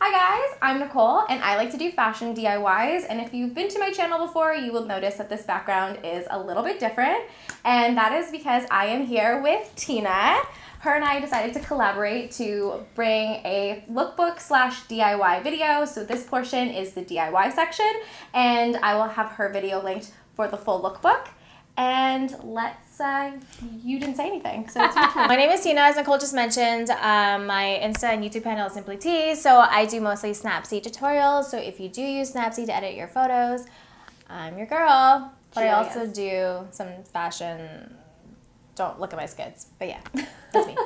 Hi guys, I'm Nicole and I like to do fashion DIYs, and if you've been to my channel before, you will notice that this background is a little bit different, and that is because I am here with Tina. Her and I decided to collaborate to bring a lookbook slash DIY video. So this portion is the DIY section, and I will have her video linked for the full lookbook. And you didn't say anything, so it's your turn. My name is Tina, as Nicole just mentioned. My Insta and YouTube channel is Simplyteee, so I do mostly Snapseed tutorials. So if you do use Snapseed to edit your photos, I'm your girl. But I also do some fashion. Don't look at my skids, but yeah, that's me.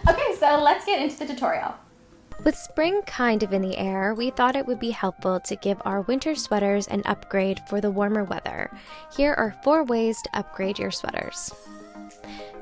Okay, so let's get into the tutorial. With spring kind of in the air, we thought it would be helpful to give our winter sweaters an upgrade for the warmer weather. Here are 4 ways to upgrade your sweaters.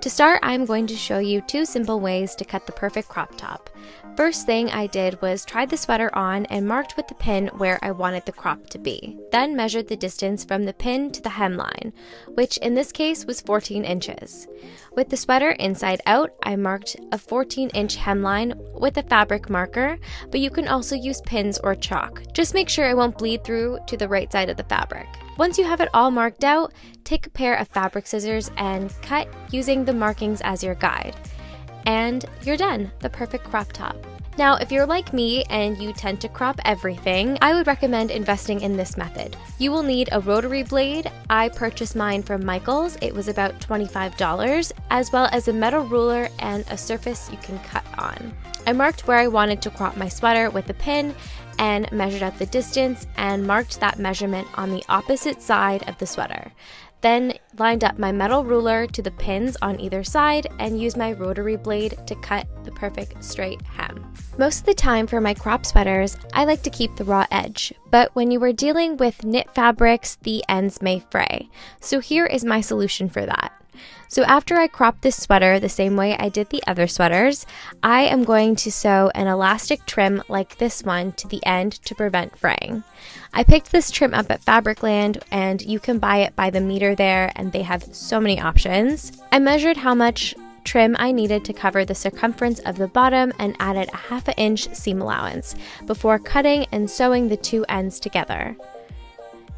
To start, I'm going to show you 2 simple ways to cut the perfect crop top. First thing I did was try the sweater on and marked with the pin where I wanted the crop to be. Then measured the distance from the pin to the hemline, which in this case was 14 inches. With the sweater inside out, I marked a 14-inch hemline with a fabric marker, but you can also use pins or chalk. Just make sure it won't bleed through to the right side of the fabric. Once you have it all marked out, take a pair of fabric scissors and cut using the markings as your guide. And you're done, the perfect crop top. Now, if you're like me and you tend to crop everything, I would recommend investing in this method. You will need a rotary blade. I purchased mine from Michael's. It was about $25, as well as a metal ruler and a surface you can cut on. I marked where I wanted to crop my sweater with a pin and measured out the distance and marked that measurement on the opposite side of the sweater. Then lined up my metal ruler to the pins on either side and used my rotary blade to cut the perfect straight hem. Most of the time for my crop sweaters, I like to keep the raw edge, but when you are dealing with knit fabrics, the ends may fray. So here is my solution for that. So after I crop this sweater the same way I did the other sweaters, I am going to sew an elastic trim like this one to the end to prevent fraying. I picked this trim up at Fabricland, and you can buy it by the meter there, and they have so many options. I measured how much trim I needed to cover the circumference of the bottom and added a 1/2 inch seam allowance before cutting and sewing the 2 ends together.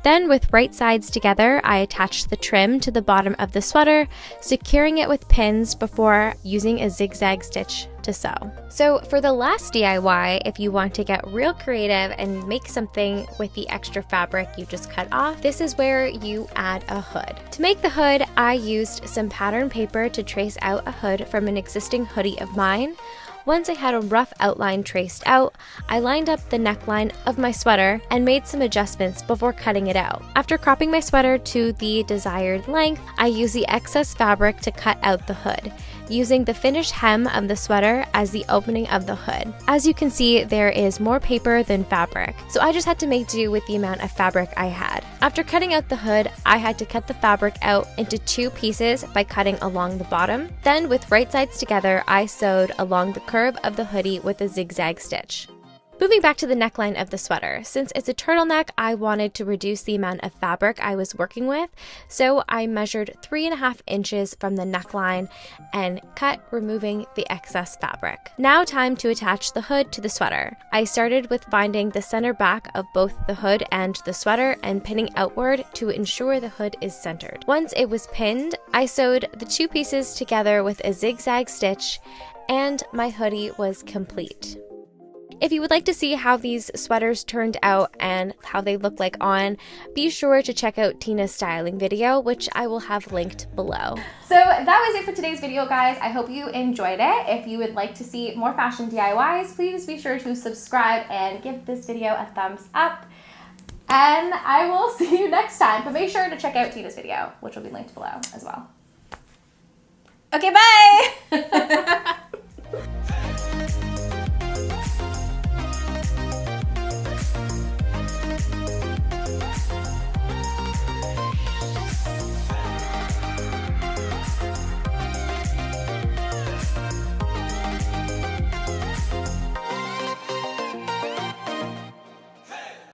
Then with right sides together, I attached the trim to the bottom of the sweater, securing it with pins before using a zigzag stitch to sew. So for the last DIY, if you want to get real creative and make something with the extra fabric you just cut off, this is where you add a hood. To make the hood, I used some pattern paper to trace out a hood from an existing hoodie of mine. Once I had a rough outline traced out, I lined up the neckline of my sweater and made some adjustments before cutting it out. After cropping my sweater to the desired length, I used the excess fabric to cut out the hood, using the finished hem of the sweater as the opening of the hood. As you can see, there is more paper than fabric, so I just had to make do with the amount of fabric I had. After cutting out the hood, I had to cut the fabric out into 2 pieces by cutting along the bottom. Then with right sides together, I sewed along the curve of the hoodie with a zigzag stitch. Moving back to the neckline of the sweater, since it's a turtleneck, I wanted to reduce the amount of fabric I was working with, so I measured 3.5 inches from the neckline and cut, removing the excess fabric. Now time to attach the hood to the sweater. I started with finding the center back of both the hood and the sweater and pinning outward to ensure the hood is centered. Once it was pinned, I sewed the 2 pieces together with a zigzag stitch, and my hoodie was complete. If you would like to see how these sweaters turned out and how they look like on, be sure to check out Tina's styling video, which I will have linked below. So that was it for today's video, guys. I hope you enjoyed it. If you would like to see more fashion DIYs, please be sure to subscribe and give this video a thumbs up. And I will see you next time, but make sure to check out Tina's video, which will be linked below as well. Okay, bye!